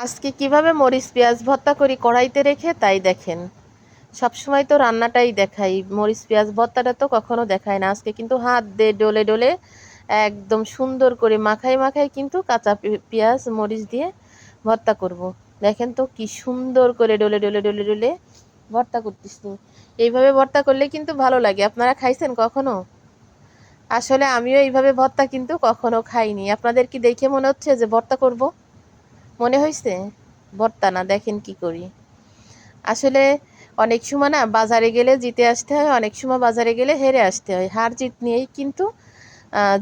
আজকে কিভাবে মরিচ পেঁয়াজ ভর্তা করি কড়াইতে রেখে, তাই দেখেন। সবসময় তো রান্নাটাই দেখাই, মরিচ পেঁয়াজ ভর্তাটা তো কখনো দেখায় না। আজকে কিন্তু হাত দিয়ে ডলে ডলে একদম সুন্দর করে মাখাই মাখাই কিন্তু কাঁচা পেঁয়াজ মরিচ দিয়ে ভর্তা করব। দেখেন তো কি সুন্দর করে ডলে ডলে ডলে ডলে ভর্তা করতেছি। এইভাবে ভর্তা করলে কিন্তু ভালো লাগে। আপনারা খাইছেন কখনো? আসলে আমিও এইভাবে ভর্তা কিন্তু কখনো খাইনি। আপনাদের কি দেখে মনে হচ্ছে যে ভর্তা করব? মনে হয়েছে? ভর্তা না, দেখেন কি করি। আসলে অনেক সময় না বাজারে গেলে জিতে আসতে হয়, অনেক সময় বাজারে গেলে হেরে আসতে হয়। হার জিত নিয়েই কিন্তু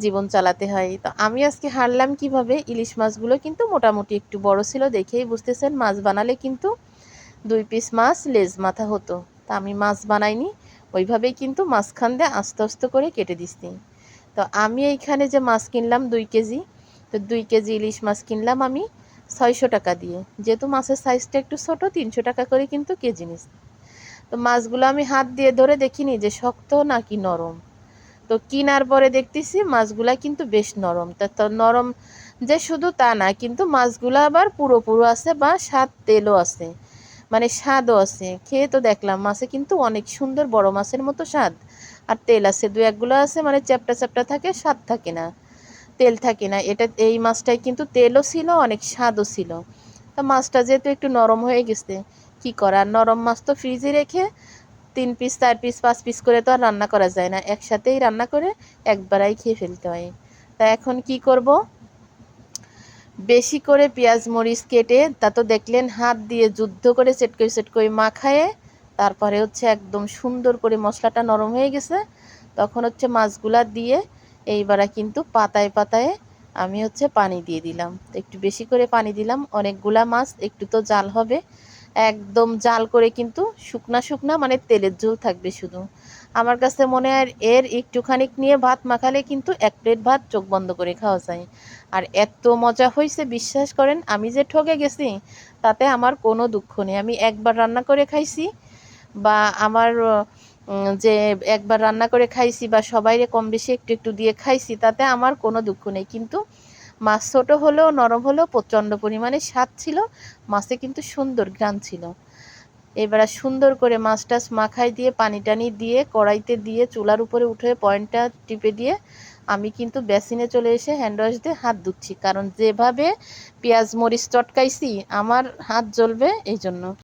জীবন চালাতে হয়। তো আমি আজকে হারলাম কিভাবে, ইলিশ মাছগুলো কিন্তু মোটামুটি একটু বড় ছিল, দেখেই বুঝতেছেন। মাছ বানালে কিন্তু 2 পিস মাছ লেজ মাথা হতো। তা আমি মাছ বানাইনি, ওইভাবেই কিন্তু মাঝখান দিয়ে আস্তে আস্তে করে কেটে দিচ্ছি। তো আমি এইখানে যে মাছ কিনলাম 2 কেজি, তো 2 কেজি ইলিশ মাছ কিনলাম আমি 600 টাকা দিয়ে। যেহেতু মাছের সাইজটা একটু ছোট, 300 টাকা করে কিন্তু কেজি নিচ্ছে। তো মাছগুলো আমি হাত দিয়ে ধরে দেখিনি যে শক্ত নাকি নরম। তো কিনার পরে দেখতেছি মাছগুলা কিন্তু বেশ নরম। তা তো নরম যে শুধু তা না, কিন্তু মাছগুলা আবার পুরো পুরো আছে বা স্বাদ তেলও আছে, মানে স্বাদও আছে। খেয়ে তো দেখলাম মাছে কিন্তু অনেক সুন্দর, বড় মাছের মতো স্বাদ। আর তেল আছে, দু একগুলো আছে মানে চ্যাপটা চ্যাপটা থাকে, স্বাদ থাকে না, তেল থাকে না। এটা এই মাছটায় কিন্তু তেলও ছিল, অনেক স্বাদও ছিল। তো মাছটা যেহেতু একটু নরম হয়ে গেছে, কি করার, নরম মাছ তো ফ্রিজে রেখে 3 পিস 4 পিস 5 পিস করে তো আর রান্না করা যায় না, একসাথেই রান্না করে একবারাই খেয়ে ফেলতে হয়। তা এখন কি করব, বেশি করে পেঁয়াজ মরিচ কেটে, তা তো দেখলেন হাত দিয়ে যুদ্ধ করে সেট করে মাখায়ে, তারপরে হচ্ছে একদম সুন্দর করে মশলাটা নরম হয়ে গেছে, তখন হচ্ছে মাছগুলা দিয়ে এইবারে কিন্তু পাতায় পাতায় আমি হচ্ছে পানি দিয়ে দিলাম। একটু বেশি করে পানি দিলাম, অনেকগুলা মাছ, একটু তো জাল হবে। একদম জাল করে কিন্তু শুকনা শুকনা, মানে তেলের ঝোল থাকবে শুধু। আমার কাছে মনে হয় এর একটুখানি নিয়ে ভাত মাখালে কিন্তু 1 প্লেট ভাত চোখ বন্ধ করে খাওয়া যায়। আর এত মজা হয়েছে বিশ্বাস করেন, আমি যে ঠকে গেছি তাতে আমার কোনো দুঃখ নেই। আমি একবার রান্না করে খাইছি, বা আমার যে একবার রান্না করে খাইছি বা সবাইরে কম বেশি একটু একটু দিয়ে খাইছি, তাতে আমার কোনো দুঃখ নেই। কিন্তু মাছ ছোট হলেও নরম হলেও প্রচণ্ড পরিমাণে স্বাদ ছিল, মাছে কিন্তু সুন্দর ঘ্রাণ ছিল। এবার সুন্দর করে মাছ টাছ মাখাই দিয়ে পানি টানি দিয়ে কড়াইতে দিয়ে চুলার উপরে উঠে পয়েন্টটা টিপে দিয়ে আমি কিন্তু বেসিনে চলে এসে হ্যান্ড ওয়াশ দিয়ে হাত ধুচ্ছি, কারণ যেভাবে পেঁয়াজ মরিচ চটকাইছি আমার হাত জ্বলবে এই জন্য।